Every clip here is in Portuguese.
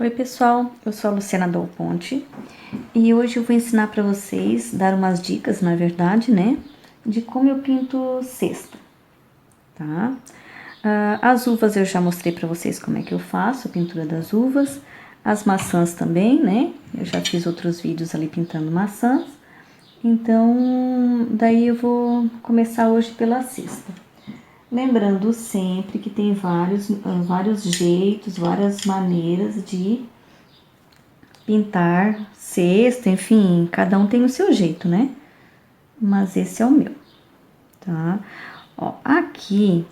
Oi pessoal, eu sou a Luciana Dal Ponte e hoje eu vou ensinar para vocês, dar umas dicas, na verdade, né, de como eu pinto cesta, tá? As uvas eu já mostrei para vocês como é que eu faço a pintura das uvas, as maçãs também, né, eu já fiz outros vídeos ali pintando maçãs, então daí eu vou começar hoje pela cesta. Lembrando sempre que tem vários jeitos, várias maneiras de pintar cesta, enfim, cada um tem o seu jeito, né? Mas esse é o meu, tá? Ó, aqui,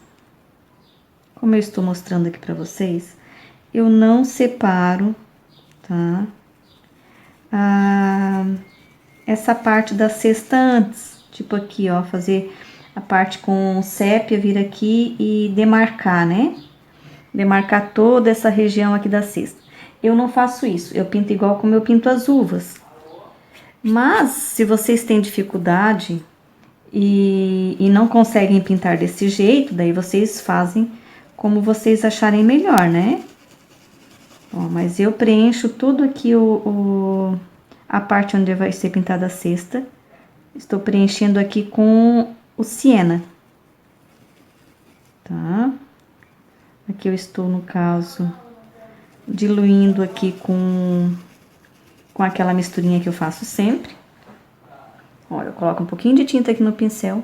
como eu estou mostrando aqui pra vocês, eu não separo, tá? Essa parte da cesta antes, tipo aqui, ó, fazer a parte com sépia, vir aqui e demarcar, né? Demarcar toda essa região aqui da cesta. Eu não faço isso, eu pinto igual como eu pinto as uvas. Mas, se vocês têm dificuldade e não conseguem pintar desse jeito, daí vocês fazem como vocês acharem melhor, né? Ó, mas eu preencho tudo aqui a parte onde vai ser pintada a cesta. Estou preenchendo aqui com o siena, tá? Aqui eu estou, no caso, diluindo aqui com aquela misturinha que eu faço sempre. Ó, eu coloco um pouquinho de tinta aqui no pincel,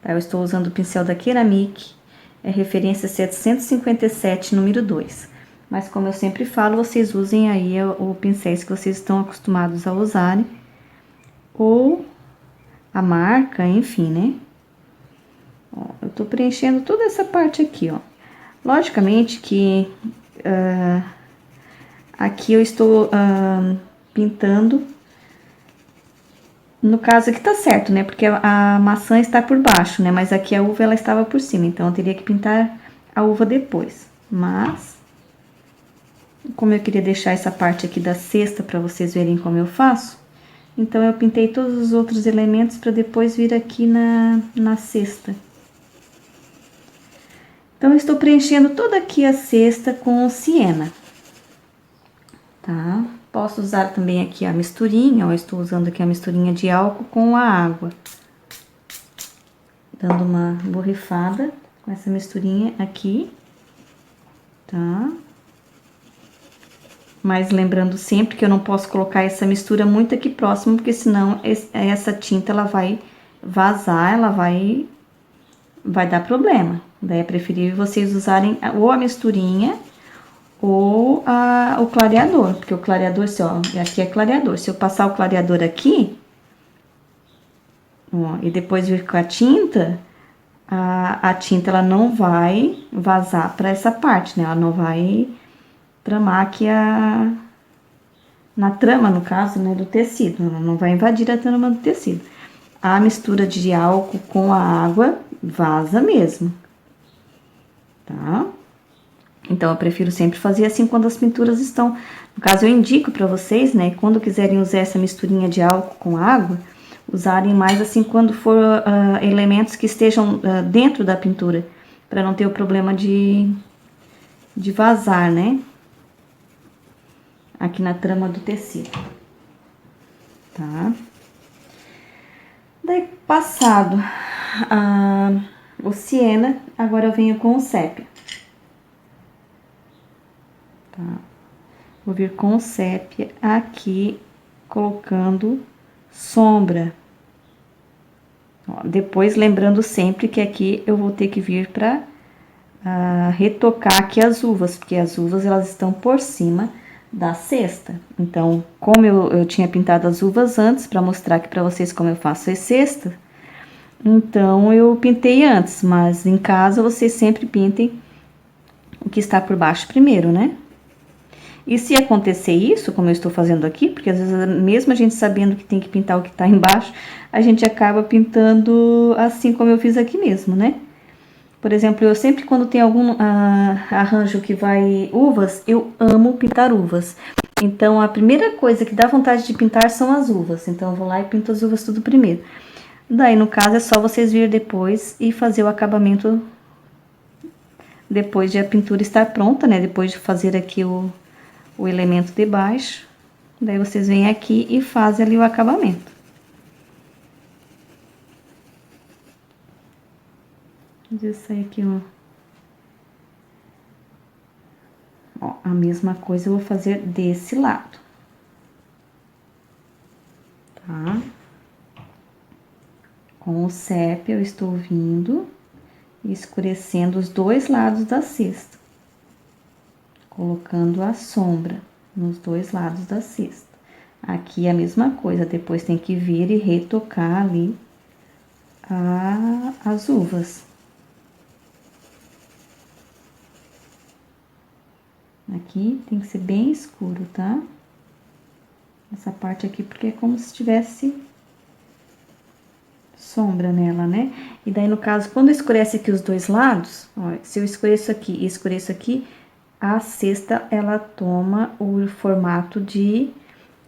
tá? Eu estou usando o pincel da Ceramic, é referência 757, número 2. Mas como eu sempre falo, vocês usem aí o pincéis que vocês estão acostumados a usarem, ou a marca, enfim, né? Ó, eu tô preenchendo toda essa parte aqui, ó. Logicamente que aqui eu estou pintando. No caso aqui tá certo, né? Porque a maçã está por baixo, né? Mas aqui a uva ela estava por cima, então eu teria que pintar a uva depois. Mas, como eu queria deixar essa parte aqui da cesta para vocês verem como eu faço, então eu pintei todos os outros elementos para depois vir aqui na cesta. Então, eu estou preenchendo toda aqui a cesta com o siena, tá? Posso usar também aqui a misturinha, ó, eu estou usando aqui a misturinha de álcool com a água. Dando uma borrifada com essa misturinha aqui, tá? Mas lembrando sempre que eu não posso colocar essa mistura muito aqui próximo, porque senão essa tinta ela vai vazar, ela vai dar problema. Daí é preferível vocês usarem ou a misturinha ou o clareador, porque o clareador, aqui é clareador. Se eu passar o clareador aqui, ó, e depois vir com a tinta, a tinta ela não vai vazar para essa parte, né? Ela não vai tramar aqui na trama, no caso, né, do tecido. Ela não vai invadir a trama do tecido. A mistura de álcool com a água vaza mesmo, tá? Então, eu prefiro sempre fazer assim quando as pinturas estão... No caso, eu indico para vocês, né, quando quiserem usar essa misturinha de álcool com água, usarem mais assim quando for elementos que estejam dentro da pintura, para não ter o problema de vazar, né, aqui na trama do tecido, tá? Daí, passado o siena, agora eu venho com o sépia. Tá? Vou vir com o sépia aqui, colocando sombra. Ó, depois, lembrando sempre que aqui eu vou ter que vir para retocar aqui as uvas, porque as uvas elas estão por cima da cesta. Então, como eu tinha pintado as uvas antes, para mostrar aqui para vocês como eu faço as cestas, então eu pintei antes, mas em casa vocês sempre pintem o que está por baixo primeiro, né? E se acontecer isso, como eu estou fazendo aqui, porque às vezes mesmo a gente sabendo que tem que pintar o que está embaixo, a gente acaba pintando assim como eu fiz aqui mesmo, né? Por exemplo, eu sempre quando tem algum arranjo que vai uvas, eu amo pintar uvas. Então, a primeira coisa que dá vontade de pintar são as uvas. Então, eu vou lá e pinto as uvas tudo primeiro. Daí, no caso, é só vocês vir depois e fazer o acabamento depois de a pintura estar pronta, né? Depois de fazer aqui o elemento de baixo. Daí, vocês vêm aqui e fazem ali o acabamento. Vou ver sair aqui, ó, a mesma coisa eu vou fazer desse lado. Tá? Com o sépia, eu estou vindo e escurecendo os dois lados da cesta. Colocando a sombra nos dois lados da cesta. Aqui é a mesma coisa, depois tem que vir e retocar ali as uvas. Aqui tem que ser bem escuro, tá? Essa parte aqui, porque é como se tivesse sombra nela, né? E daí, no caso, quando escurece aqui os dois lados, ó, se eu escureço aqui e escureço aqui, a cesta, ela toma o formato de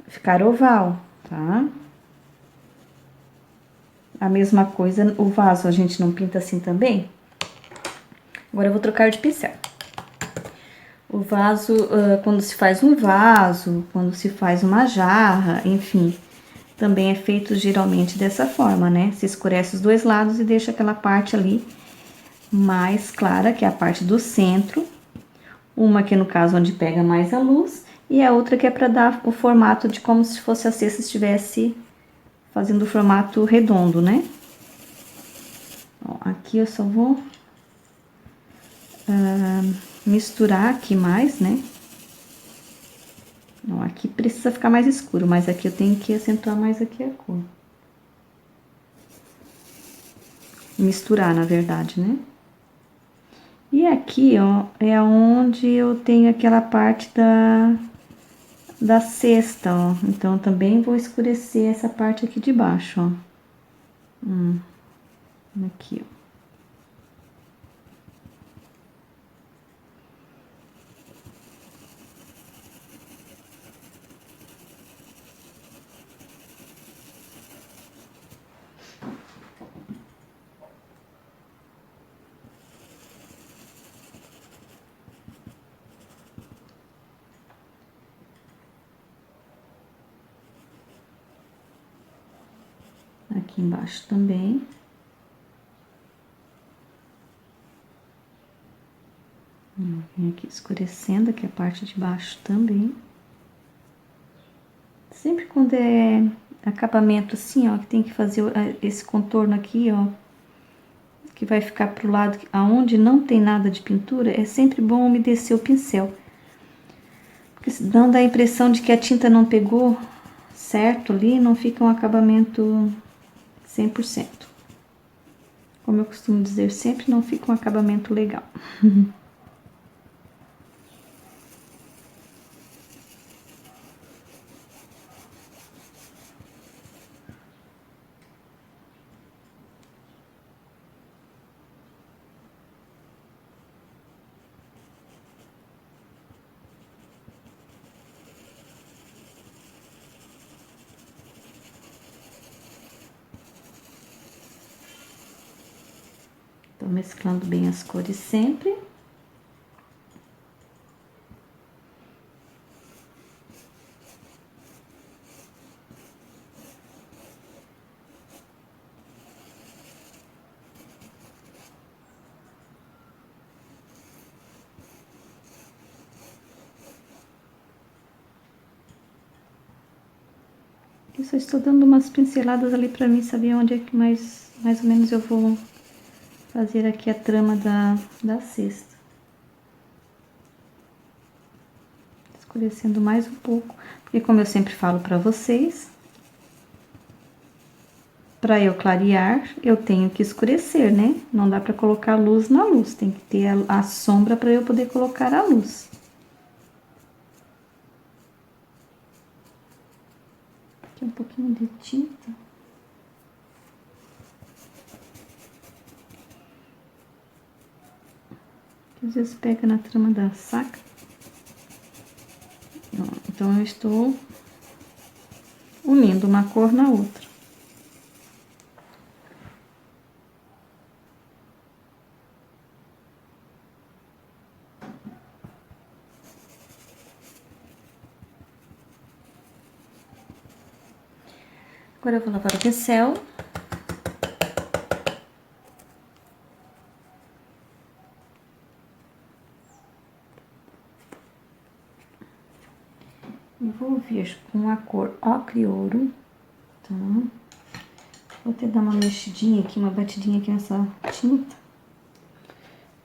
ficar oval, tá? A mesma coisa, o vaso, a gente não pinta assim também? Agora, eu vou trocar de pincel. O vaso, quando se faz um vaso, quando se faz uma jarra, enfim, também é feito geralmente dessa forma, né? Se escurece os dois lados e deixa aquela parte ali mais clara, que é a parte do centro. Uma que, no caso, onde pega mais a luz, e a outra que é para dar o formato de como se fosse a cesta estivesse fazendo o formato redondo, né? Ó, aqui eu só vou misturar aqui mais, né? Ó, aqui precisa ficar mais escuro, mas aqui eu tenho que acentuar mais aqui a cor. Misturar, na verdade, né? E aqui, ó, é onde eu tenho aquela parte da cesta, ó. Então, também vou escurecer essa parte aqui de baixo, ó. Aqui, ó. Aqui embaixo também. Vem aqui escurecendo aqui a parte de baixo também. Sempre quando é acabamento assim, ó, que tem que fazer esse contorno aqui, ó, que vai ficar pro lado aonde não tem nada de pintura, é sempre bom umedecer o pincel. Porque senão dá a impressão de que a tinta não pegou certo ali, não fica um acabamento 100%. Como eu costumo dizer, sempre não fica um acabamento legal. Tô mesclando bem as cores sempre. Eu só estou dando umas pinceladas ali pra mim saber onde é que mais ou menos eu vou fazer aqui a trama da cesta. Escurecendo mais um pouco, porque como eu sempre falo pra vocês, pra eu clarear, eu tenho que escurecer, né? Não dá pra colocar luz na luz, tem que ter a sombra pra eu poder colocar a luz. Aqui um pouquinho de tinta. Que às vezes pega na trama da saca. Então, eu estou unindo uma cor na outra. Agora eu vou lavar o pincel. Eu vou vir com a cor ocre ouro, tá? Vou até dar uma mexidinha aqui, uma batidinha aqui nessa tinta.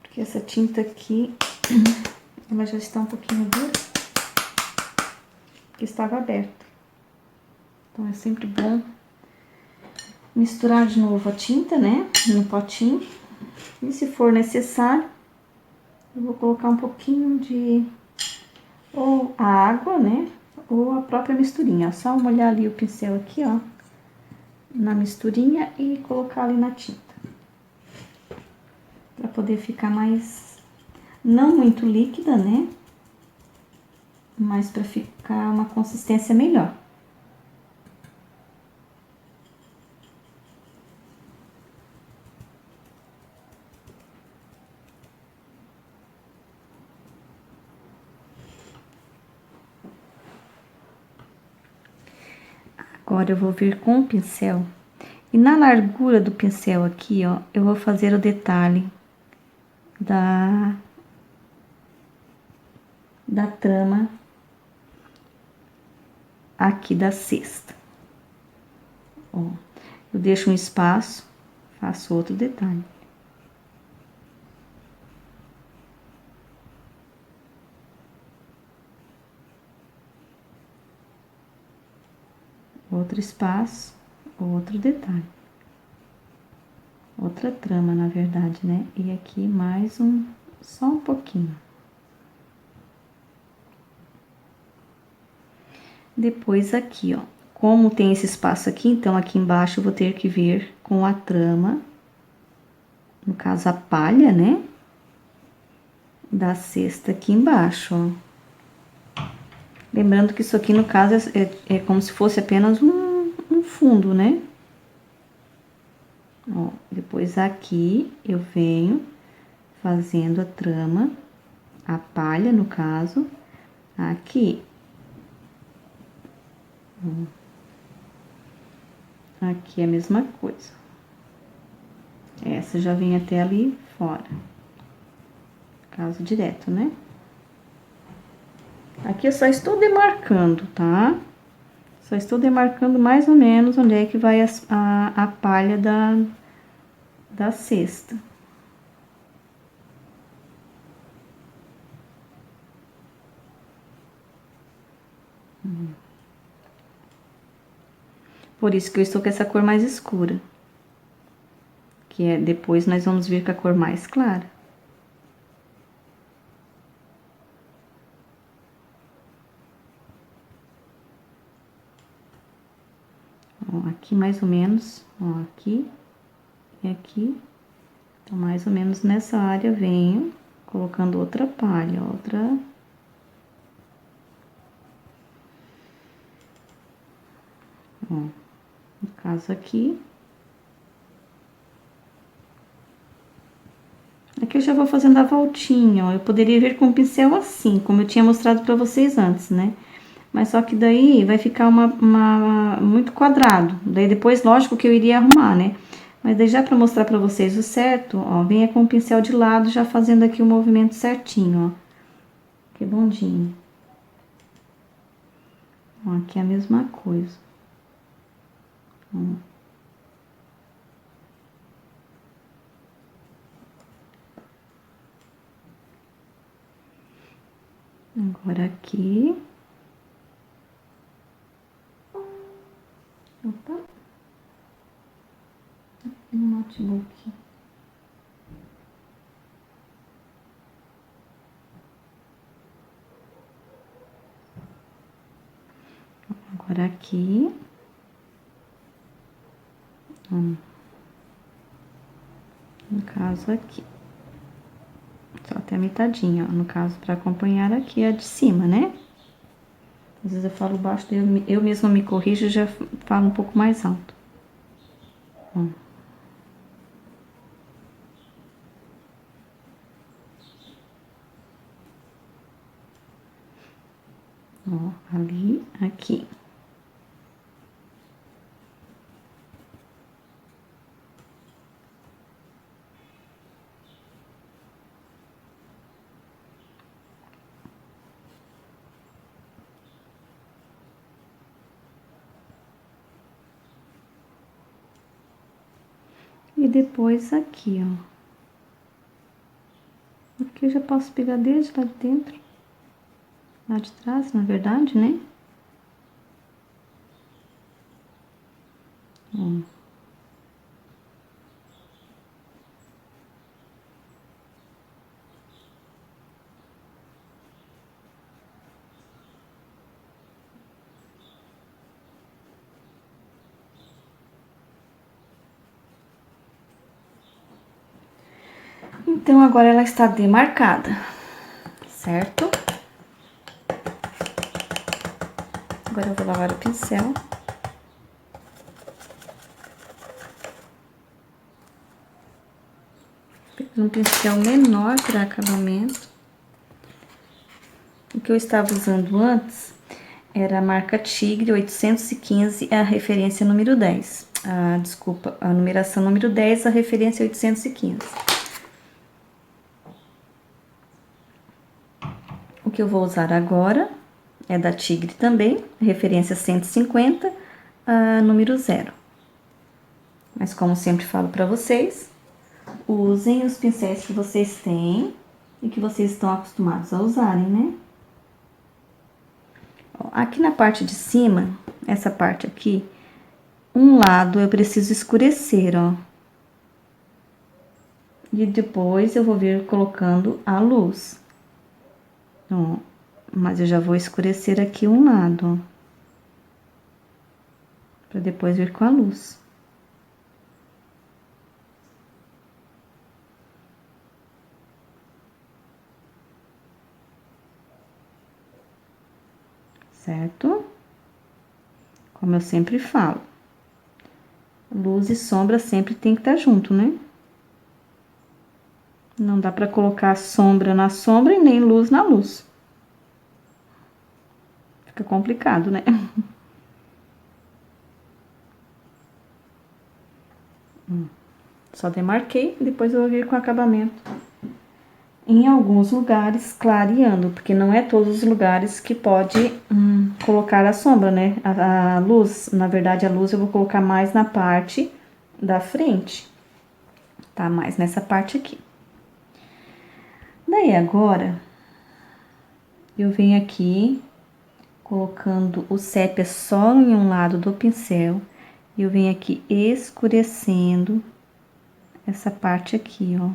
Porque essa tinta aqui, ela já está um pouquinho dura. Porque estava aberta. Então, é sempre bom misturar de novo a tinta, né? No potinho. E se for necessário, eu vou colocar um pouquinho de... ou a água, né? Ou a própria misturinha. Só molhar ali o pincel aqui, ó. Na misturinha e colocar ali na tinta. Pra poder ficar mais... não muito líquida, né? Mas pra ficar uma consistência melhor. Agora eu vou vir com o pincel e na largura do pincel aqui, ó, eu vou fazer o detalhe da trama aqui da cesta. Ó, eu deixo um espaço, faço outro detalhe. Outro espaço, outro detalhe. Outra trama, na verdade, né? E aqui mais só um pouquinho. Depois aqui, ó, como tem esse espaço aqui, então aqui embaixo eu vou ter que vir com a trama, no caso a palha, né? Da cesta aqui embaixo, ó. Lembrando que isso aqui, no caso, é como se fosse apenas um fundo, né? Ó, depois aqui eu venho fazendo a trama, a palha, no caso, aqui. Aqui é a mesma coisa. Essa já vem até ali fora. Caso direto, né? Aqui eu só estou demarcando, tá? Só estou demarcando mais ou menos onde é que vai a palha da cesta. Por isso que eu estou com essa cor mais escura. Que é, depois nós vamos vir com a cor mais clara. Ó, aqui mais ou menos, ó, aqui e aqui. Então, mais ou menos nessa área venho colocando outra palha, outra... Ó, no caso aqui. Aqui eu já vou fazendo a voltinha, ó. Eu poderia vir com o pincel assim, como eu tinha mostrado pra vocês antes, né? Mas só que daí vai ficar muito quadrado. Daí depois, lógico que eu iria arrumar, né? Mas daí já pra mostrar pra vocês o certo, ó, venha com o pincel de lado já fazendo aqui o movimento certinho, ó. Que bondinho. Ó, aqui é a mesma coisa. Ó. Agora aqui. Opa. Aqui no notebook. Agora aqui. No caso aqui. Só até a metadinha, ó. No caso, pra acompanhar aqui a de cima, né? Às vezes eu falo baixo, eu mesma me corrijo e já falo um pouco mais alto. Ó. Ó, ali, aqui. E depois aqui, ó. Aqui eu já posso pegar desde lá de dentro. Lá de trás, na verdade, né? Ó. Então, agora ela está demarcada, certo? Agora eu vou lavar o pincel. Um pincel menor para acabamento. O que eu estava usando antes era a marca Tigre 815, a referência número 10. Desculpa, a numeração número 10, a referência 815. O que eu vou usar agora é da Tigre também, referência 150, a número 0. Mas como sempre falo para vocês, usem os pincéis que vocês têm e que vocês estão acostumados a usarem, né? Aqui na parte de cima, essa parte aqui, um lado eu preciso escurecer, ó. E depois eu vou vir colocando a luz. Ó, mas eu já vou escurecer aqui um lado, ó. Pra depois vir com a luz. Certo? Como eu sempre falo. Luz e sombra sempre tem que estar junto, né? Não dá pra colocar sombra na sombra e nem luz na luz. Fica complicado, né? Só demarquei, depois eu vou vir com acabamento. Em alguns lugares, clareando, porque não é todos os lugares que pode colocar a sombra, né? A luz, na verdade, a luz eu vou colocar mais na parte da frente, tá? Mais nessa parte aqui. Daí, agora, eu venho aqui colocando o sépia só em um lado do pincel. E eu venho aqui escurecendo essa parte aqui, ó.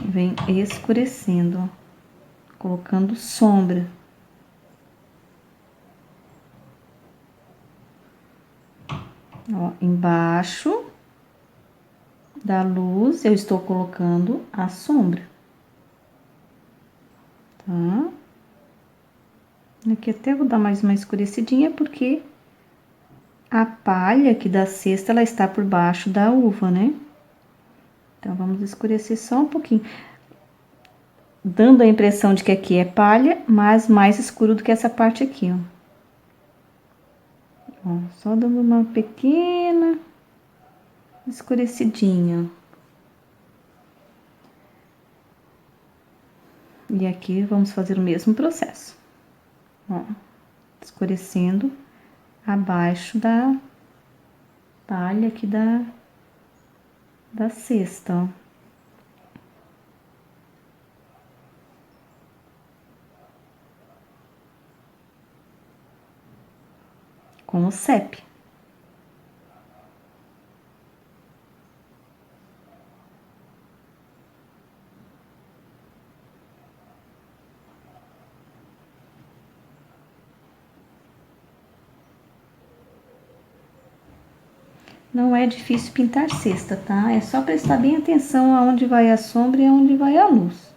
Vem escurecendo, ó. Colocando sombra. Ó, embaixo da luz eu estou colocando a sombra. Tá? Aqui até vou dar mais uma escurecidinha, porque a palha aqui da cesta, ela está por baixo da uva, né? Então, vamos escurecer só um pouquinho. Dando a impressão de que aqui é palha, mas mais escuro do que essa parte aqui, ó. Ó, só dando uma pequena escurecidinha. E aqui vamos fazer o mesmo processo. Ó, escurecendo abaixo da palha aqui da cesta, ó. Com o sépia. Não é difícil pintar cesta, tá? É só prestar bem atenção aonde vai a sombra e aonde vai a luz.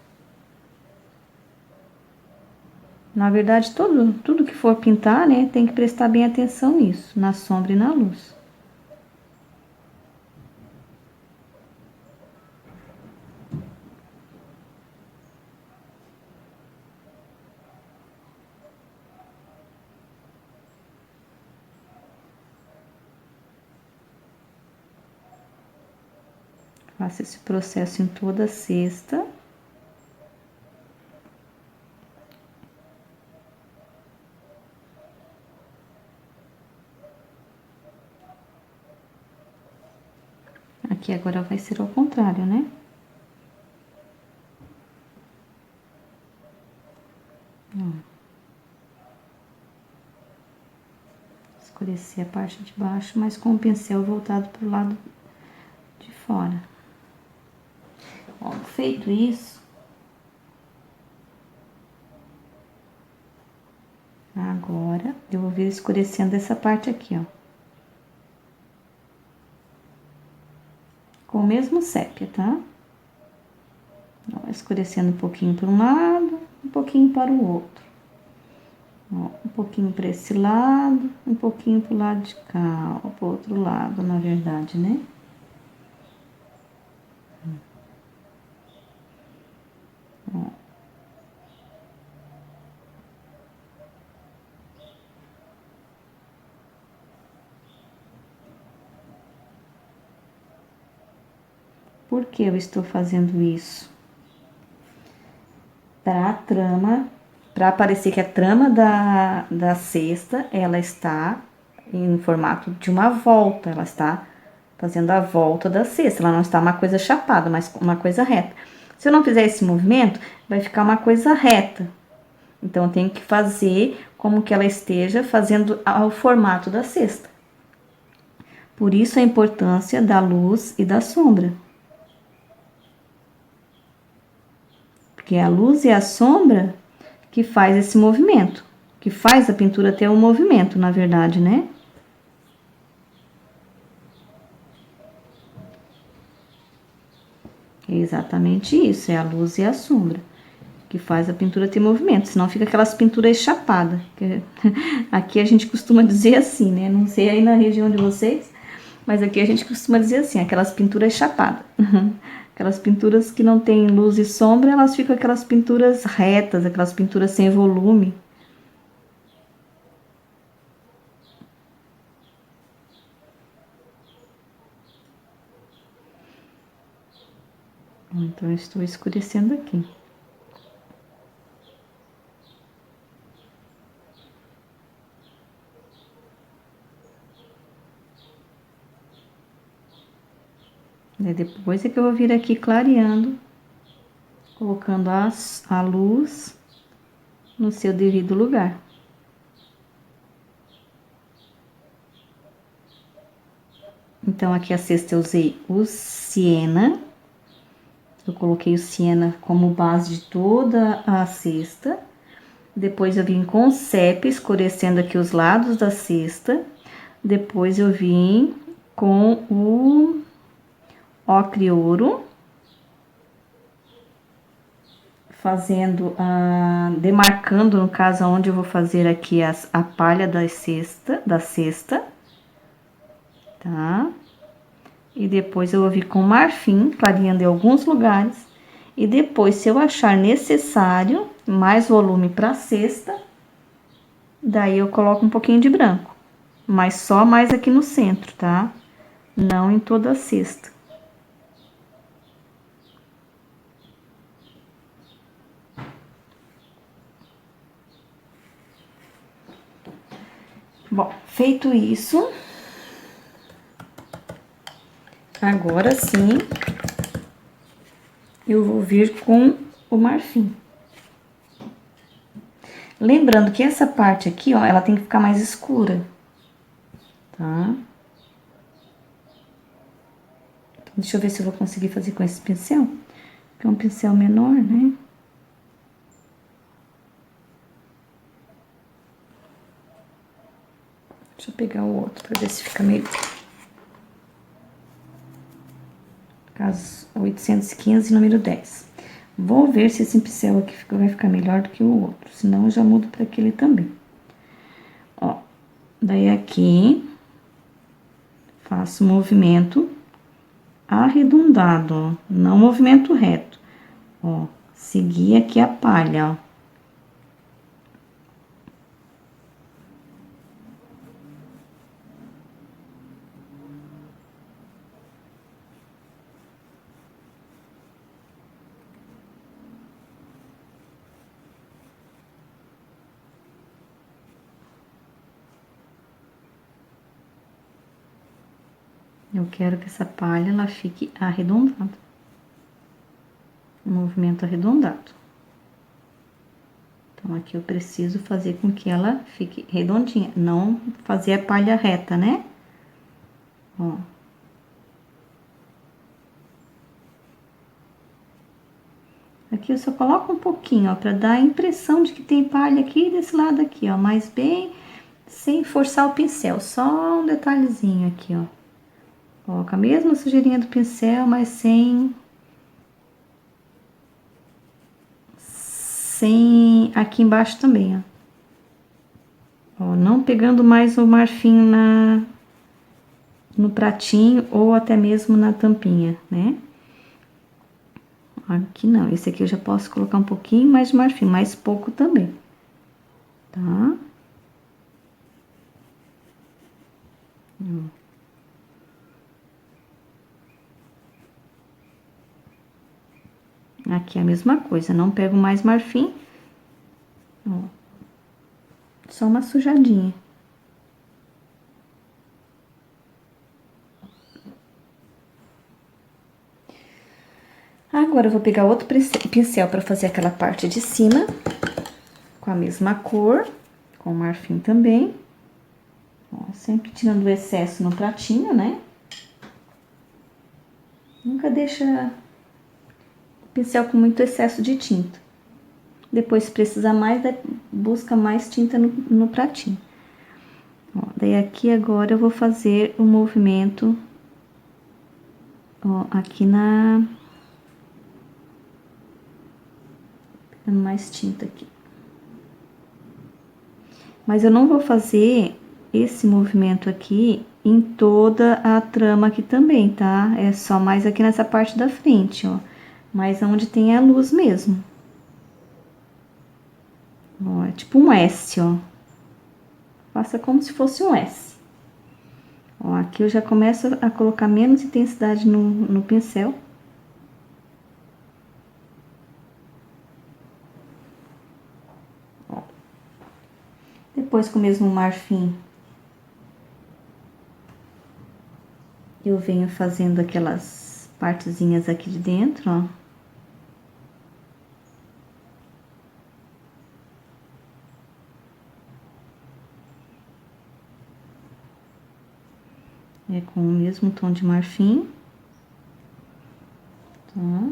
Na verdade, tudo que for pintar, né, tem que prestar bem atenção nisso, na sombra e na luz. Faça esse processo em toda a cesta. Aqui agora vai ser ao contrário, né? Ó. Escurecer a parte de baixo, mas com o pincel voltado para o lado de fora. Ó, feito isso, agora eu vou vir escurecendo essa parte aqui, ó. Com o mesmo sépia, tá? Ó, escurecendo um pouquinho para um lado, um pouquinho para o outro. Ó, um pouquinho para esse lado, um pouquinho pro lado de cá, ó, pro outro lado, na verdade, né? Ó. Por que eu estou fazendo isso? Para a trama, para parecer que a trama da cesta, ela está em formato de uma volta, ela está fazendo a volta da cesta, ela não está uma coisa chapada, mas uma coisa reta. Se eu não fizer esse movimento, vai ficar uma coisa reta. Então, eu tenho que fazer como que ela esteja fazendo o formato da cesta. Por isso a importância da luz e da sombra. Porque é a luz e a sombra que faz esse movimento, que faz a pintura ter um movimento, na verdade, né? É exatamente isso, é a luz e a sombra que faz a pintura ter movimento, senão fica aquelas pinturas chapadas. Aqui a gente costuma dizer assim, né? Não sei aí na região de vocês, mas aqui a gente costuma dizer assim, aquelas pinturas chapadas. Aquelas pinturas que não tem luz e sombra, elas ficam aquelas pinturas retas, aquelas pinturas sem volume. Então, eu estou escurecendo aqui. E depois é que eu vou vir aqui clareando, colocando a luz no seu devido lugar. Então, aqui a cesta eu usei o siena. Eu coloquei o siena como base de toda a cesta. Depois eu vim com o sépia, escurecendo aqui os lados da cesta. Depois eu vim com o ocre ouro, fazendo, demarcando, no caso, onde eu vou fazer aqui a palha da cesta, tá? E depois eu vou vir com marfim, clareando em alguns lugares. E depois, se eu achar necessário mais volume para a cesta, daí eu coloco um pouquinho de branco. Mas só mais aqui no centro, tá? Não em toda a cesta. Bom, feito isso, agora sim, eu vou vir com o marfim. Lembrando que essa parte aqui, ó, ela tem que ficar mais escura, tá? Deixa eu ver se eu vou conseguir fazer com esse pincel, que é um pincel menor, né? Deixa eu pegar o outro pra ver se fica melhor. Caso 815, número 10. Vou ver se esse pincel aqui vai ficar melhor do que o outro, senão eu já mudo para aquele também. Ó, daí aqui, faço movimento arredondado, ó, não movimento reto. Ó, seguir aqui a palha, ó. Eu quero que essa palha, ela fique arredondada. Um movimento arredondado. Então, aqui eu preciso fazer com que ela fique redondinha, não fazer a palha reta, né? Ó. Aqui eu só coloco um pouquinho, ó, pra dar a impressão de que tem palha aqui desse lado aqui, ó, mas bem sem forçar o pincel, só um detalhezinho aqui, ó. Ó, com a mesma sujeirinha do pincel, mas sem aqui embaixo também, ó. Ó, não pegando mais o marfim no pratinho ou até mesmo na tampinha, né? Aqui não, esse aqui eu já posso colocar um pouquinho mais de marfim, mais pouco também, tá? Aqui é a mesma coisa, não pego mais marfim, ó, só uma sujadinha. Agora, eu vou pegar outro pincel para fazer aquela parte de cima, com a mesma cor, com marfim também. Ó, sempre tirando o excesso no pratinho, né? Nunca deixa o pincel com muito excesso de tinta. Depois, se precisar mais, busca mais tinta no pratinho. Ó, daí, aqui agora eu vou fazer o movimento, ó, aqui pegando mais tinta aqui. Mas eu não vou fazer esse movimento aqui em toda a trama aqui também, tá? É só mais aqui nessa parte da frente, ó. Mais onde tem a luz mesmo. Ó, é tipo um S, ó. Faça como se fosse um S. Ó, aqui eu já começo a colocar menos intensidade no pincel. Ó. Depois, com o mesmo marfim, eu venho fazendo aquelas partezinhas aqui de dentro, ó. É com o mesmo tom de marfim. Tá?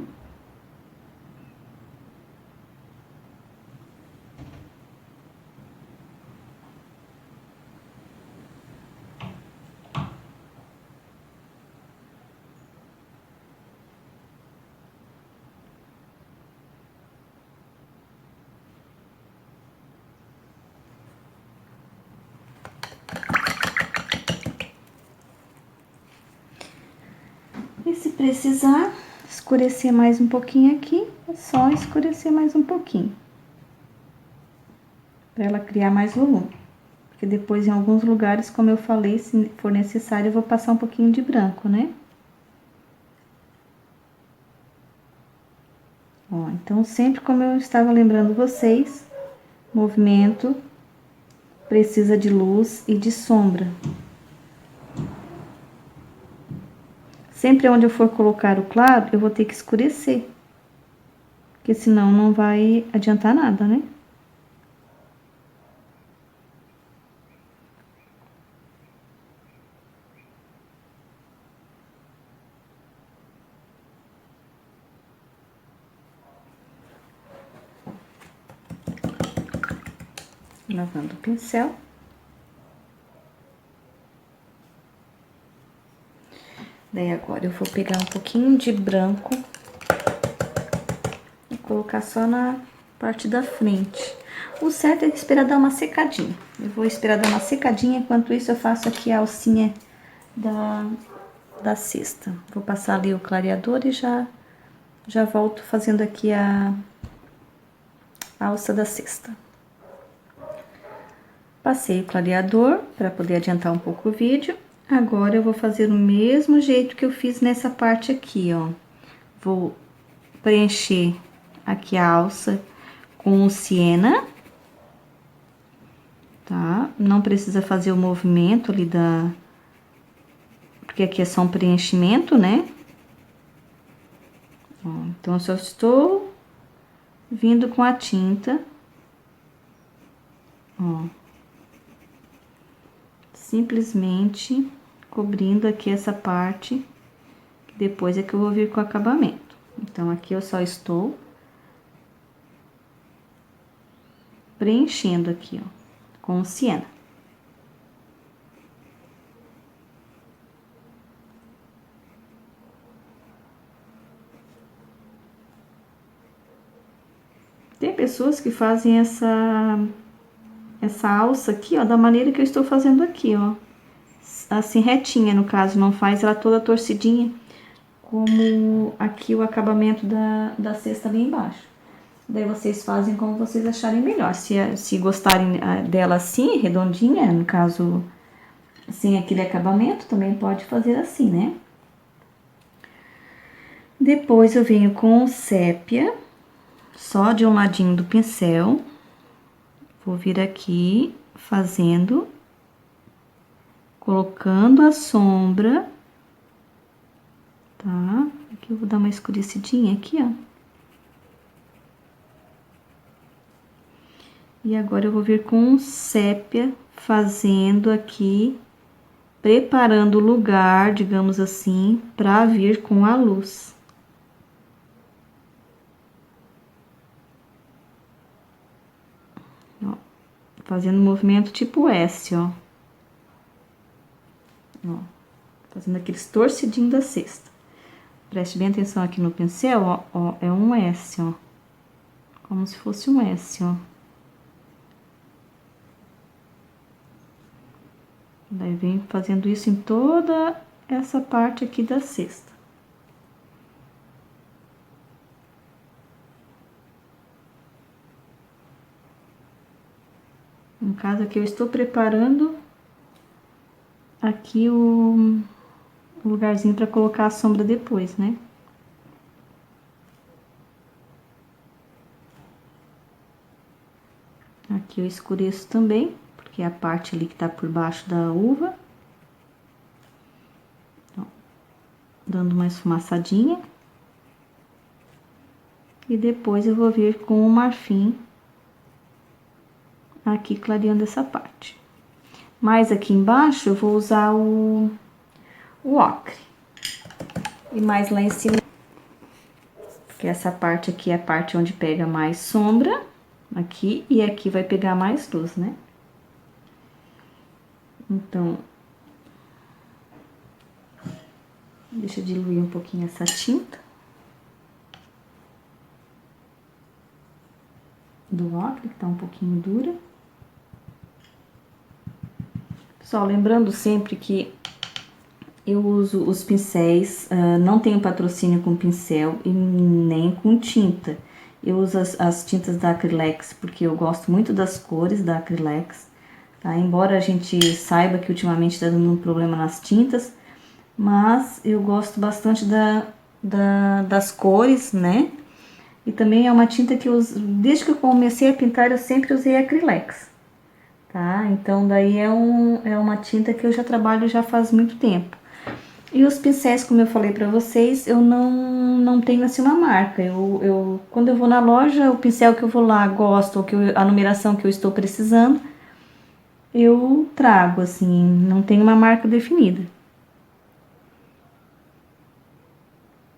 E se precisar escurecer mais um pouquinho aqui, é só escurecer mais um pouquinho. Pra ela criar mais volume. Porque depois, em alguns lugares, como eu falei, se for necessário, eu vou passar um pouquinho de branco, né? Ó, então, sempre como eu estava lembrando vocês, movimento precisa de luz e de sombra. Sempre onde eu for colocar o claro, eu vou ter que escurecer. Porque senão não vai adiantar nada, né? Lavando o pincel. Daí, agora, eu vou pegar um pouquinho de branco e colocar só na parte da frente. O certo é esperar dar uma secadinha. Eu vou esperar dar uma secadinha, enquanto isso eu faço aqui a alcinha da cesta. Vou passar ali o clareador e já volto fazendo aqui a alça da cesta. Passei o clareador para poder adiantar um pouco o vídeo. Agora, eu vou fazer o mesmo jeito que eu fiz nessa parte aqui, ó. Vou preencher aqui a alça com o siena, tá? Não precisa fazer o movimento ali porque aqui é só um preenchimento, né? Ó, então, eu só estou vindo com a tinta, ó, simplesmente cobrindo aqui essa parte, depois é que eu vou vir com o acabamento. Então, aqui eu só estou preenchendo aqui, ó, com o siena. Tem pessoas que fazem essa alça aqui, ó, da maneira que eu estou fazendo aqui, ó. Assim, retinha, no caso, não faz ela toda torcidinha, como aqui o acabamento da cesta ali embaixo. Daí vocês fazem como vocês acharem melhor. Se gostarem dela assim, redondinha, no caso, sem aquele acabamento, também pode fazer assim, né? Depois eu venho com o sépia, só de um ladinho do pincel. Vou vir aqui fazendo, colocando a sombra, tá? Aqui eu vou dar uma escurecidinha aqui, ó. E agora eu vou vir com o sépia, fazendo aqui, preparando o lugar, digamos assim, pra vir com a luz. Ó, fazendo um movimento tipo S, ó. Ó, fazendo aqueles torcidinhos da cesta. Preste bem atenção aqui no pincel, ó, ó, é um S, ó. Como se fosse um S, ó. Daí vem fazendo isso em toda essa parte aqui da cesta. No caso aqui, eu estou preparando aqui o lugarzinho para colocar a sombra depois, né? Aqui eu escureço também, porque é a parte ali que tá por baixo da uva. Ó, dando uma esfumaçadinha. E depois eu vou vir com o marfim aqui clareando essa parte. Mas aqui embaixo eu vou usar o ocre. E mais lá em cima, que essa parte aqui é a parte onde pega mais sombra, aqui, e aqui vai pegar mais luz, né? Então, deixa eu diluir um pouquinho essa tinta do ocre, que tá um pouquinho dura. Pessoal, lembrando sempre que eu uso os pincéis, não tenho patrocínio com pincel e nem com tinta. Eu uso as tintas da Acrylex porque eu gosto muito das cores da Acrylex, tá? Embora a gente saiba que ultimamente tá dando um problema nas tintas, mas eu gosto bastante das cores, né? E também é uma tinta que eu uso, desde que eu comecei a pintar, eu sempre usei Acrylex, tá? Então, daí é uma tinta que eu já trabalho já faz muito tempo. E os pincéis, como eu falei pra vocês, eu não tenho assim uma marca. Quando eu vou na loja, o pincel que eu vou lá gosto, ou a numeração que eu estou precisando, eu trago, assim, não tem uma marca definida.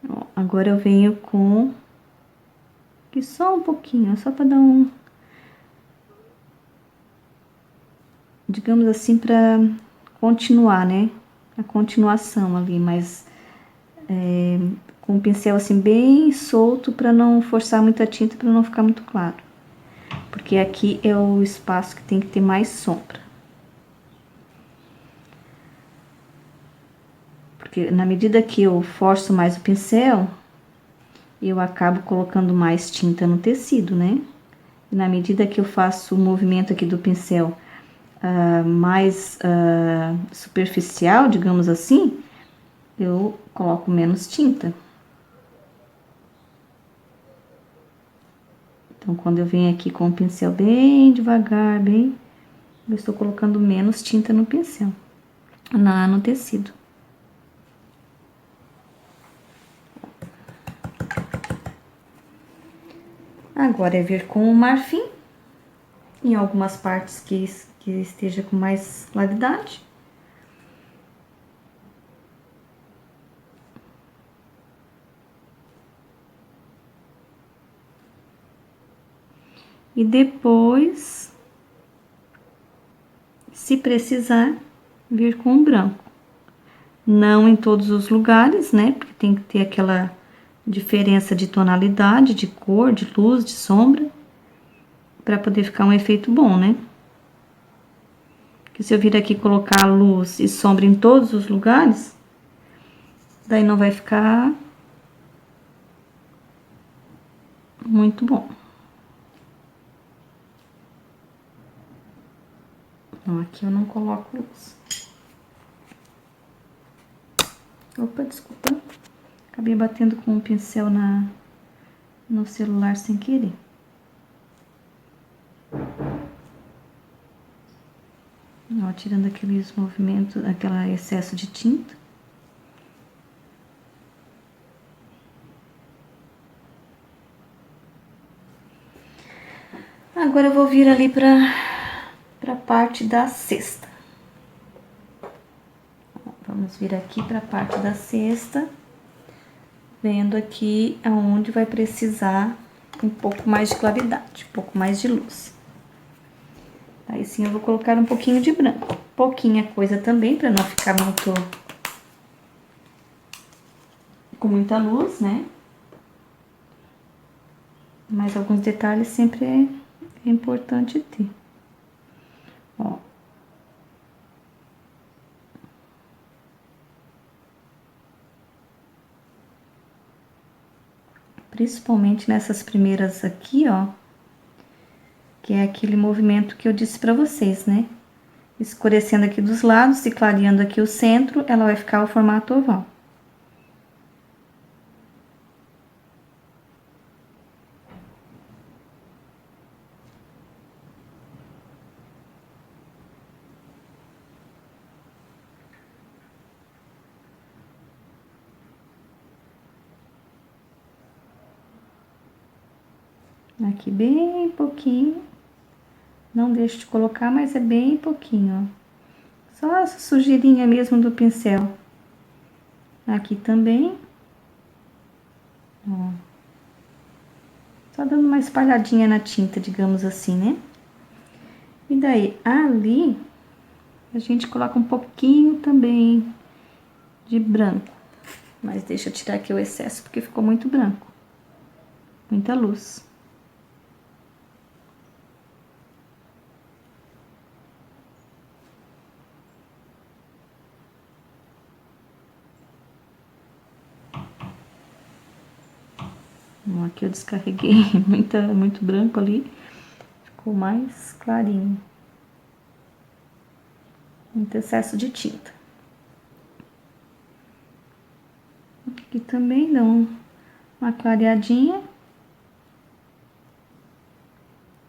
Ó, agora eu venho com aqui só um pouquinho, só pra dar um, digamos assim, pra continuar, né? A continuação ali, mas com o pincel assim bem solto pra não forçar muita tinta, pra não ficar muito claro. Porque aqui é o espaço que tem que ter mais sombra. Porque na medida que eu forço mais o pincel, eu acabo colocando mais tinta no tecido, né? E na medida que eu faço o movimento aqui do pincel mais superficial, digamos assim, eu coloco menos tinta. Então, quando eu venho aqui com o pincel bem devagar, eu estou colocando menos tinta no pincel, no tecido. Agora é vir com o marfim, em algumas partes que esteja com mais claridade. E depois, se precisar, vir com o branco. Não em todos os lugares, né? Porque tem que ter aquela diferença de tonalidade, de cor, de luz, de sombra, para poder ficar um efeito bom, né? Porque se eu vir aqui colocar luz e sombra em todos os lugares, daí não vai ficar muito bom. Então, aqui eu não coloco luz. Opa, desculpa. Acabei batendo com o pincel no celular sem querer. Ó, tirando aqueles movimentos, aquele excesso de tinta. Agora eu vou vir ali pra parte da cesta. Vamos vir aqui pra parte da cesta, vendo aqui aonde vai precisar um pouco mais de claridade, um pouco mais de luz. Aí sim eu vou colocar um pouquinho de branco, pouquinha coisa também, pra não ficar muito com muita luz, né? Mas alguns detalhes sempre é importante ter. Ó. Principalmente nessas primeiras aqui, ó. Que é aquele movimento que eu disse pra vocês, né? Escurecendo aqui dos lados e clareando aqui o centro, ela vai ficar o formato oval. Aqui bem pouquinho. Não deixo de colocar, mas é bem pouquinho, ó. Só essa sujeirinha mesmo do pincel. Aqui também. Ó. Só dando uma espalhadinha na tinta, digamos assim, né? E daí, ali, a gente coloca um pouquinho também de branco. Mas deixa eu tirar aqui o excesso, porque ficou muito branco. Muita luz. Bom, aqui eu descarreguei muito branco ali. Ficou mais clarinho. Muito excesso de tinta. Aqui também dá uma clareadinha.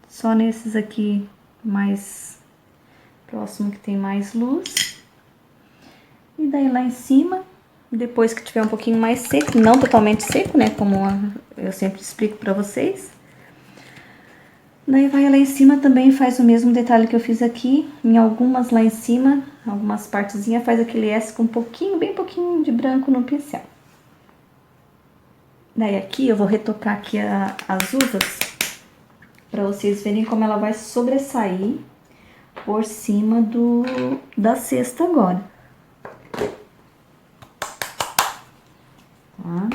Só nesses aqui mais próximo que tem mais luz. E daí lá em cima, depois que tiver um pouquinho mais seco, não totalmente seco, né, como eu sempre explico pra vocês. Daí vai lá em cima também, faz o mesmo detalhe que eu fiz aqui, em algumas lá em cima, algumas partezinhas, faz aquele S com um pouquinho, bem pouquinho de branco no pincel. Daí aqui eu vou retocar aqui as uvas, pra vocês verem como ela vai sobressair por cima da cesta agora. Tá?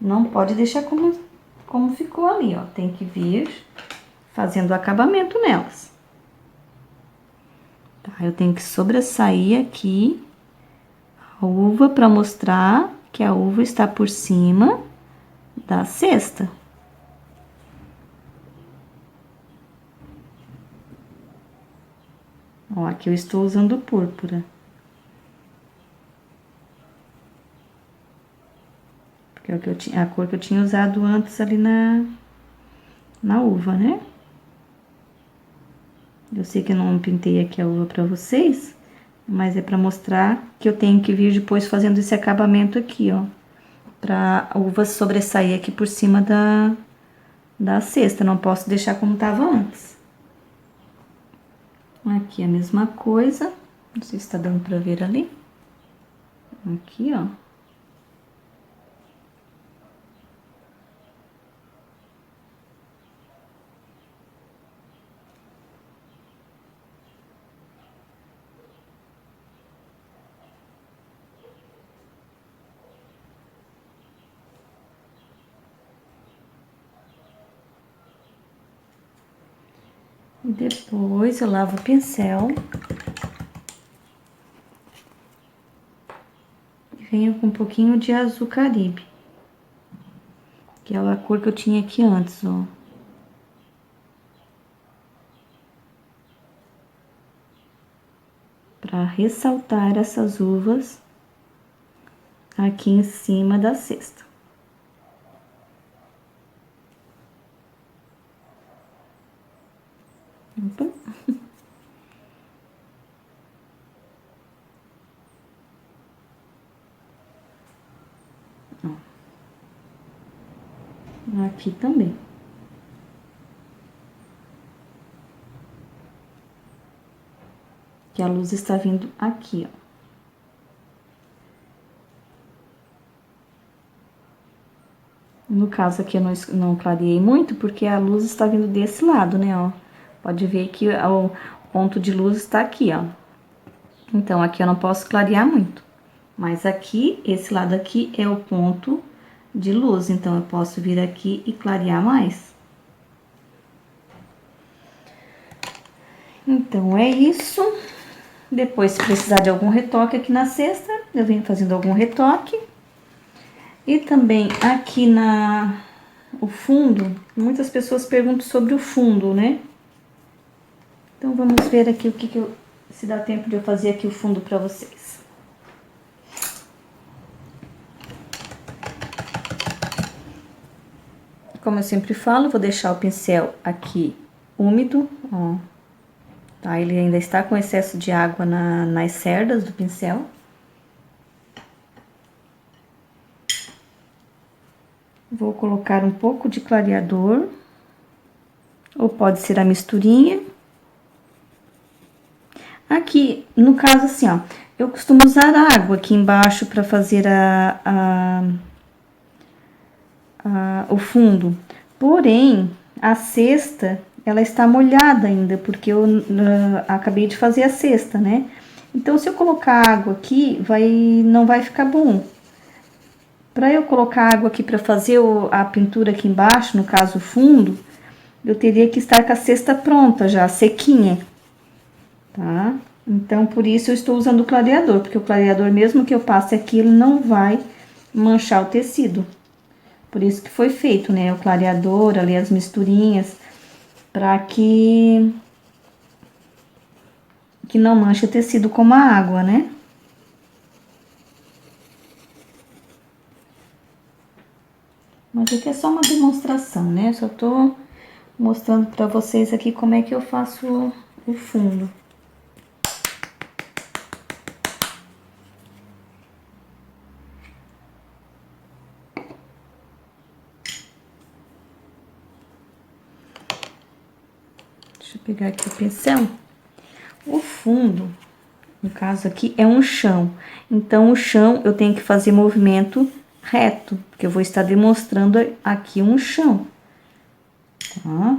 Não pode deixar como ficou ali, ó. Tem que vir fazendo o acabamento nelas. Tá? Eu tenho que sobressair aqui a uva para mostrar que a uva está por cima da cesta. Ó, aqui eu estou usando púrpura. Porque é o que eu tinha, a cor que eu tinha usado antes ali na uva, né? Eu sei que eu não pintei aqui a uva pra vocês, mas é pra mostrar que eu tenho que vir depois fazendo esse acabamento aqui, ó. Pra a uva sobressair aqui por cima da cesta, não posso deixar como tava antes. Aqui a mesma coisa, não sei se tá dando pra ver ali. Aqui, ó. E depois eu lavo o pincel. E venho com um pouquinho de azul Caribe. Que é a cor que eu tinha aqui antes, ó. Pra ressaltar essas uvas aqui em cima da cesta. Opa. Aqui também. Que a luz está vindo aqui, ó. No caso aqui eu não clareei muito, porque a luz está vindo desse lado, né, ó. Pode ver que o ponto de luz está aqui, ó. Então, aqui eu não posso clarear muito. Mas aqui, esse lado aqui é o ponto de luz, então eu posso vir aqui e clarear mais. Então, é isso. Depois, se precisar de algum retoque aqui na cesta, eu venho fazendo algum retoque. E também aqui o fundo, muitas pessoas perguntam sobre o fundo, né? Então, vamos ver aqui o que se dá tempo de eu fazer aqui o fundo pra vocês. Como eu sempre falo, vou deixar o pincel aqui úmido, ó. Tá, ele ainda está com excesso de água nas cerdas do pincel. Vou colocar um pouco de clareador, ou pode ser a misturinha. Aqui, no caso assim, ó, eu costumo usar água aqui embaixo para fazer o fundo. Porém, a cesta, ela está molhada ainda, porque eu acabei de fazer a cesta, né? Então, se eu colocar água aqui, não vai ficar bom. Para eu colocar água aqui para fazer a pintura aqui embaixo, no caso o fundo, eu teria que estar com a cesta pronta já, sequinha, tá? Então, por isso eu estou usando o clareador, porque o clareador, mesmo que eu passe aqui, ele não vai manchar o tecido. Por isso que foi feito, né, o clareador, ali as misturinhas, para que não manche o tecido como a água, né? Mas aqui é só uma demonstração, né? Só tô mostrando para vocês aqui como é que eu faço o fundo. Deixa eu pegar aqui o pincel. O fundo, no caso aqui, é um chão. Então, o chão eu tenho que fazer movimento reto, porque eu vou estar demonstrando aqui um chão, tá?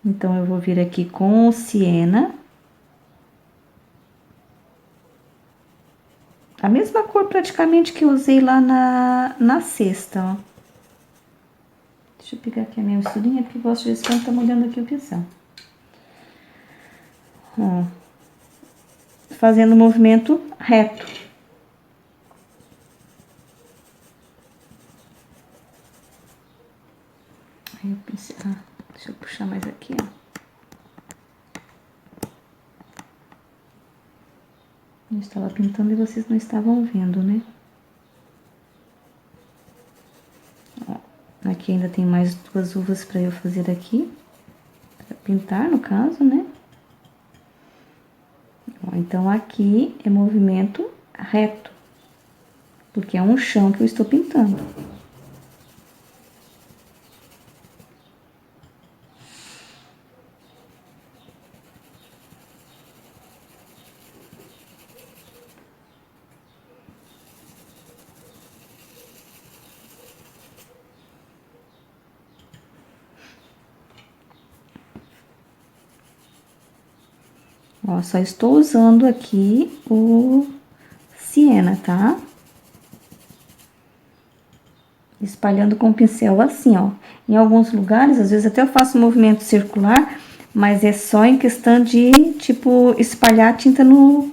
Então, eu vou vir aqui com o siena. A mesma cor praticamente que eu usei lá na cesta, ó. Deixa eu pegar aqui a minha misturinha, porque eu gosto de ver se quando tá molhando aqui o pincel. Ó. Fazendo movimento reto. Aí o pincel, deixa eu puxar mais aqui, ó. Eu estava pintando e vocês não estavam vendo, né? Ó, aqui ainda tem mais 2 uvas para eu fazer aqui. Pra pintar, no caso, né? Ó, então, aqui é movimento reto. Porque é um chão que eu estou pintando. Ó, só estou usando aqui o siena, tá? Espalhando com o pincel assim, ó. Em alguns lugares, às vezes até eu faço um movimento circular, mas é só em questão de, tipo, espalhar a tinta no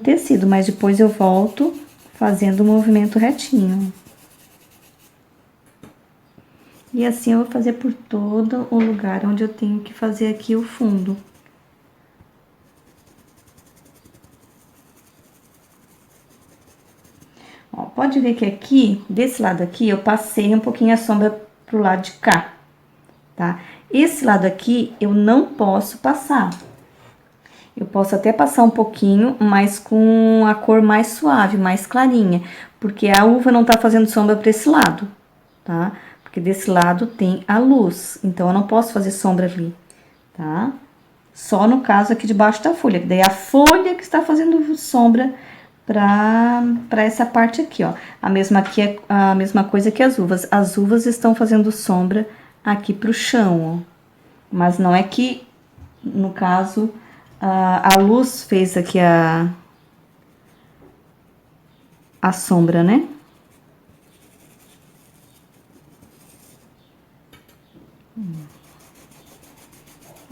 tecido, mas depois eu volto fazendo o movimento retinho. E assim eu vou fazer por todo o lugar onde eu tenho que fazer aqui o fundo. Ó, pode ver que aqui, desse lado aqui, eu passei um pouquinho a sombra pro lado de cá, tá? Esse lado aqui, eu não posso passar. Eu posso até passar um pouquinho, mas com a cor mais suave, mais clarinha, porque a uva não tá fazendo sombra pra esse lado, tá? Porque desse lado tem a luz, então eu não posso fazer sombra ali, tá? Só no caso aqui debaixo da folha, que daí é a folha que está fazendo sombra para essa parte aqui, ó. A mesma aqui é a mesma coisa que as uvas. As uvas estão fazendo sombra aqui pro chão, ó. Mas não é que, no caso, a luz fez aqui a sombra, né?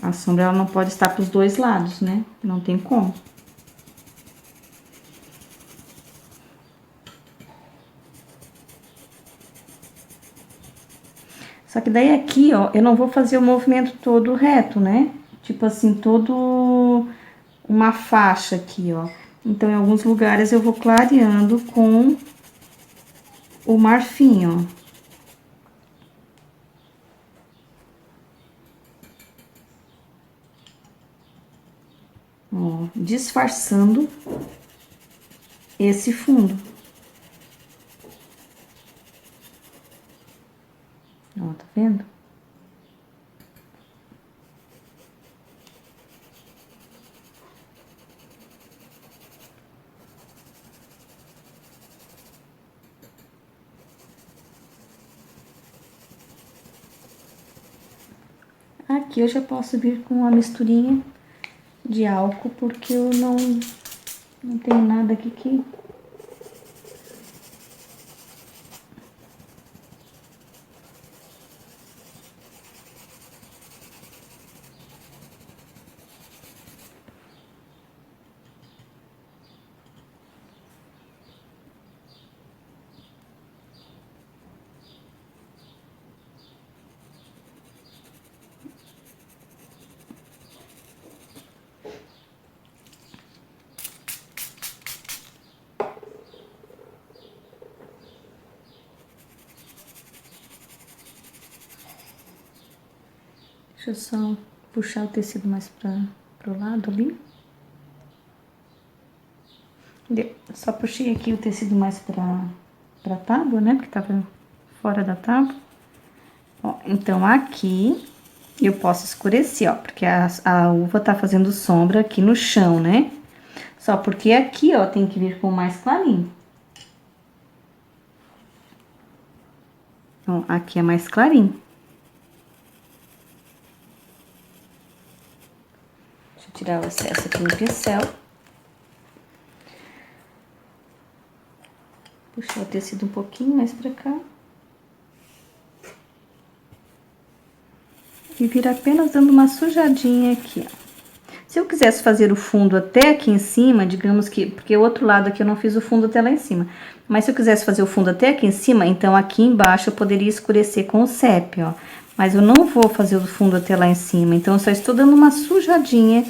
A sombra ela não pode estar pros dois lados, né? Não tem como. Só que daí aqui, ó, eu não vou fazer o movimento todo reto, né? Tipo assim, todo uma faixa aqui, ó. Então, em alguns lugares eu vou clareando com o marfim, ó. Ó, disfarçando esse fundo. Ó, tá vendo? Aqui eu já posso vir com uma misturinha de álcool, porque eu não tenho nada aqui que... Deixa eu só puxar o tecido mais pro lado ali. Só puxei aqui o tecido mais pra tábua, né? Porque tava fora da tábua. Ó, então, aqui eu posso escurecer, ó, porque a uva tá fazendo sombra aqui no chão, né? Só porque aqui, ó, tem que vir com mais clarinho. Ó, aqui é mais clarinho. Deixa eu tirar o excesso aqui no pincel. Puxar o tecido um pouquinho mais pra cá. E vir apenas dando uma sujadinha aqui, ó. Se eu quisesse fazer o fundo até aqui em cima, digamos que... Porque o outro lado aqui eu não fiz o fundo até lá em cima. Mas se eu quisesse fazer o fundo até aqui em cima, então aqui embaixo eu poderia escurecer com o CEP, ó. Mas eu não vou fazer o fundo até lá em cima, então eu só estou dando uma sujadinha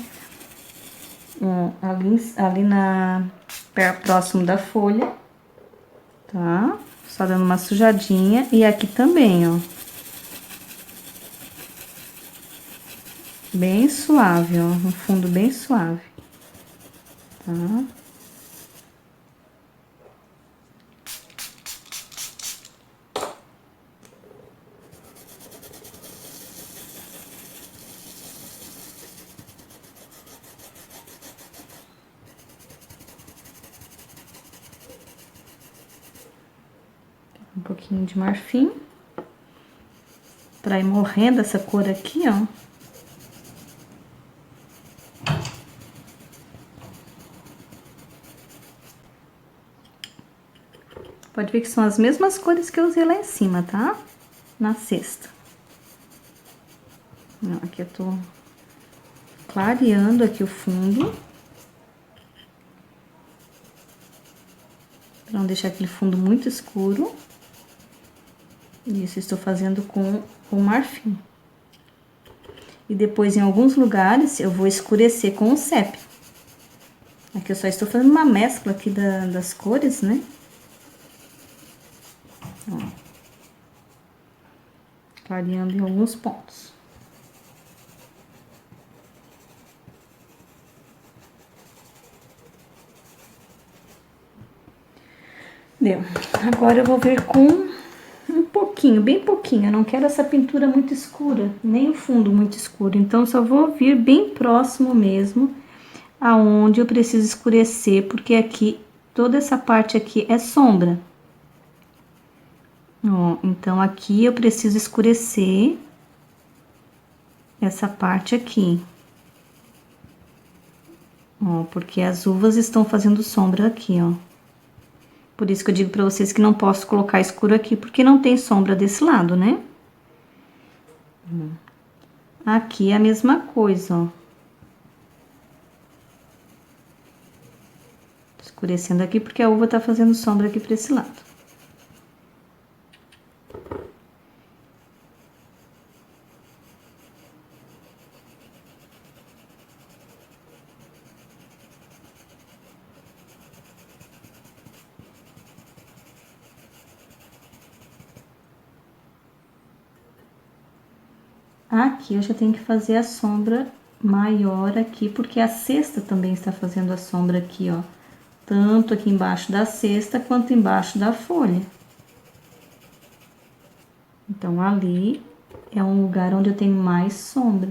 ali próximo da folha, tá? Só dando uma sujadinha. E aqui também, ó. Bem suave, ó. Um fundo bem suave, tá? Um pouquinho de marfim. Pra ir morrendo essa cor aqui, ó. Pode ver que são as mesmas cores que eu usei lá em cima, tá? Na cesta. Aqui eu tô clareando aqui o fundo. Pra não deixar aquele fundo muito escuro. Isso, estou fazendo com o marfim. E depois, em alguns lugares, eu vou escurecer com o sépia. Aqui eu só estou fazendo uma mescla aqui das cores, né? Ó. Clareando em alguns pontos. Deu. Agora eu vou vir com um pouquinho, bem pouquinho. Eu não quero essa pintura muito escura, nem o fundo muito escuro. Então, só vou vir bem próximo mesmo, aonde eu preciso escurecer, porque aqui, toda essa parte aqui é sombra. Ó, então, aqui eu preciso escurecer essa parte aqui. Ó, porque as uvas estão fazendo sombra aqui, ó. Por isso que eu digo pra vocês que não posso colocar escuro aqui, porque não tem sombra desse lado, né? Aqui é a mesma coisa, ó. Escurecendo aqui, porque a uva tá fazendo sombra aqui pra esse lado. Aqui eu já tenho que fazer a sombra maior aqui, porque a cesta também está fazendo a sombra aqui, ó. Tanto aqui embaixo da cesta, quanto embaixo da folha. Então, ali é um lugar onde eu tenho mais sombra.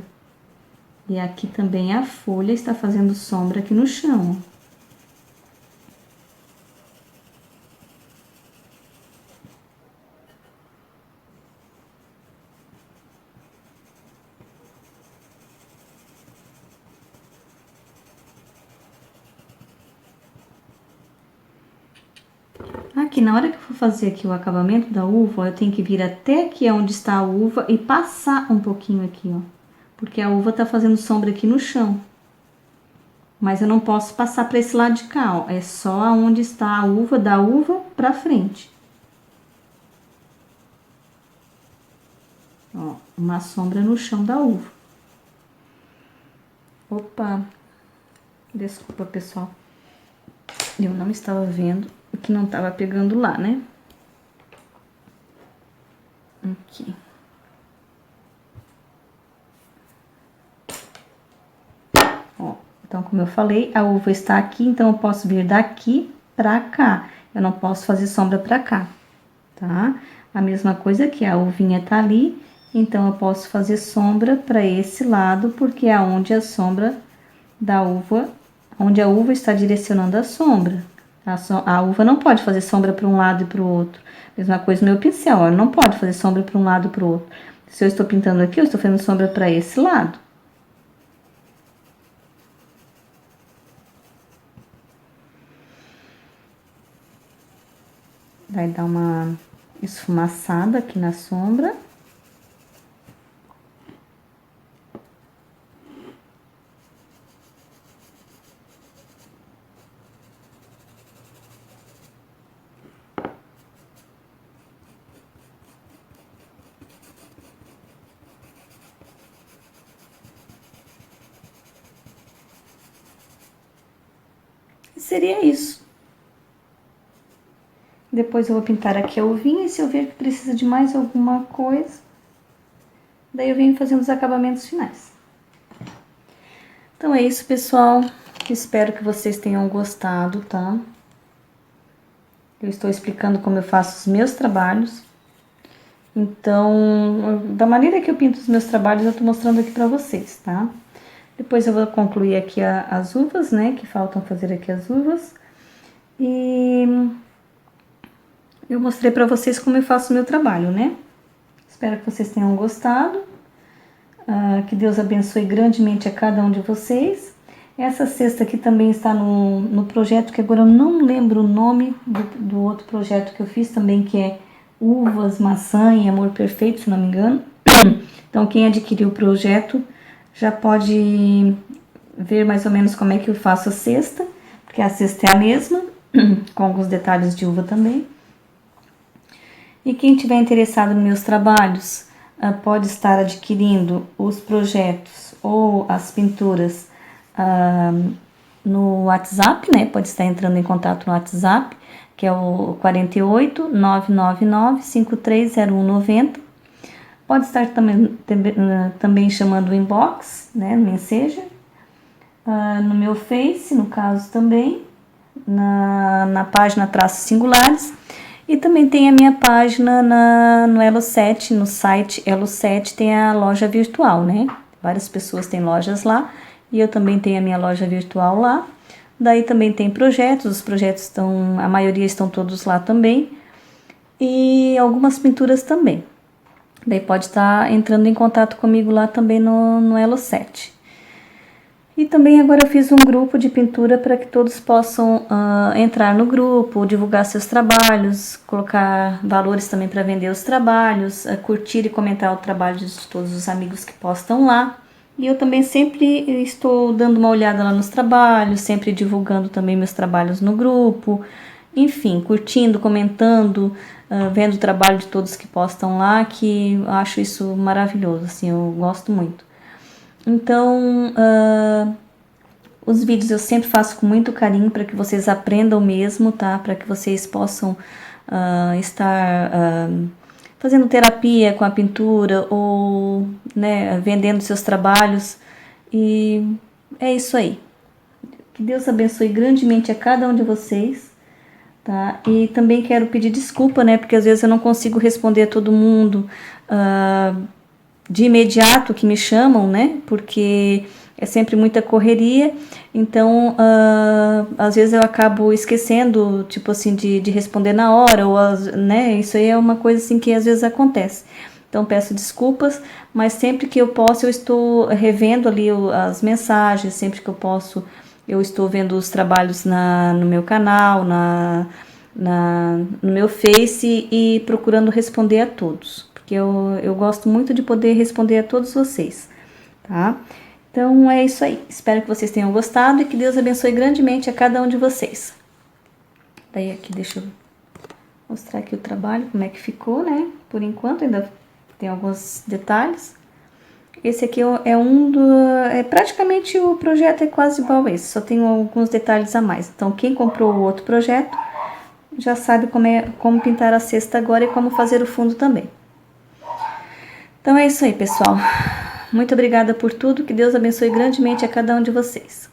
E aqui também a folha está fazendo sombra aqui no chão, ó. Aqui, na hora que eu for fazer aqui o acabamento da uva, ó, eu tenho que vir até aqui onde está a uva e passar um pouquinho aqui, ó. Porque a uva tá fazendo sombra aqui no chão. Mas eu não posso passar para esse lado de cá, ó. É só onde está a uva, da uva pra frente. Ó, uma sombra no chão da uva. Opa! Desculpa, pessoal. Eu não estava vendo o que não estava pegando lá, né? Aqui. Ó, então, como eu falei, a uva está aqui, então eu posso vir daqui pra cá. Eu não posso fazer sombra pra cá, tá? A mesma coisa aqui, a uvinha tá ali, então eu posso fazer sombra pra esse lado, porque é onde a sombra da uva, onde a uva está direcionando a sombra. A uva não pode fazer sombra para um lado e para o outro. Mesma coisa no meu pincel, ó, não pode fazer sombra para um lado e para o outro. Se eu estou pintando aqui, eu estou fazendo sombra para esse lado. Vai dar uma esfumaçada aqui na sombra. E seria isso. Depois eu vou pintar aqui a uvinha, e se eu ver que precisa de mais alguma coisa, daí eu venho fazendo os acabamentos finais. Então é isso, pessoal. Espero que vocês tenham gostado, tá? Eu estou explicando como eu faço os meus trabalhos. Então, da maneira que eu pinto os meus trabalhos, eu tô mostrando aqui pra vocês, tá? Depois eu vou concluir aqui as uvas, né? Que faltam fazer aqui as uvas. E eu mostrei pra vocês como eu faço o meu trabalho, né? Espero que vocês tenham gostado. Que Deus abençoe grandemente a cada um de vocês. Essa cesta aqui também está no projeto, que agora eu não lembro o nome do outro projeto que eu fiz também, que é Uvas, Maçã e Amor Perfeito, se não me engano. Então, quem adquiriu o projeto já pode ver mais ou menos como é que eu faço a cesta, porque a cesta é a mesma, com alguns detalhes de uva também. E quem tiver interessado nos meus trabalhos, pode estar adquirindo os projetos ou as pinturas no WhatsApp, né? Pode estar entrando em contato no WhatsApp, que é o 48 999 530190. Pode estar também chamando o inbox, né? No Messenger. No meu Face, no caso também, na página Traços Singulares. E também tem a minha página no Elo7, no site Elo7 tem a loja virtual, né? Várias pessoas têm lojas lá e eu também tenho a minha loja virtual lá. Daí também tem projetos, os projetos a maioria estão todos lá também. E algumas pinturas também. Daí pode estar entrando em contato comigo lá também no Elo7. E também agora eu fiz um grupo de pintura para que todos possam entrar no grupo, divulgar seus trabalhos, colocar valores também para vender os trabalhos, curtir e comentar o trabalho de todos os amigos que postam lá. E eu também sempre estou dando uma olhada lá nos trabalhos, sempre divulgando também meus trabalhos no grupo, enfim, curtindo, comentando, vendo o trabalho de todos que postam lá, que eu acho isso maravilhoso, assim, eu gosto muito. Então, os vídeos eu sempre faço com muito carinho para que vocês aprendam mesmo, tá? Para que vocês possam estar fazendo terapia com a pintura ou, né, vendendo seus trabalhos. E é isso aí. Que Deus abençoe grandemente a cada um de vocês, tá? E também quero pedir desculpa, né? Porque às vezes eu não consigo responder a todo mundo de imediato que me chamam, né? Porque é sempre muita correria, então às vezes eu acabo esquecendo, tipo assim, de responder na hora, ou né? Isso aí é uma coisa assim que às vezes acontece. Então peço desculpas, mas sempre que eu posso eu estou revendo ali as mensagens, sempre que eu posso eu estou vendo os trabalhos no meu canal, no meu Face e procurando responder a todos. Porque eu gosto muito de poder responder a todos vocês, tá? Então é isso aí. Espero que vocês tenham gostado e que Deus abençoe grandemente a cada um de vocês. Daí aqui deixa eu mostrar aqui o trabalho, como é que ficou, né? Por enquanto ainda tem alguns detalhes. Esse aqui é praticamente o projeto é quase igual a esse, só tem alguns detalhes a mais. Então quem comprou o outro projeto já sabe como pintar a cesta agora e como fazer o fundo também. Então é isso aí, pessoal. Muito obrigada por tudo, que Deus abençoe grandemente a cada um de vocês.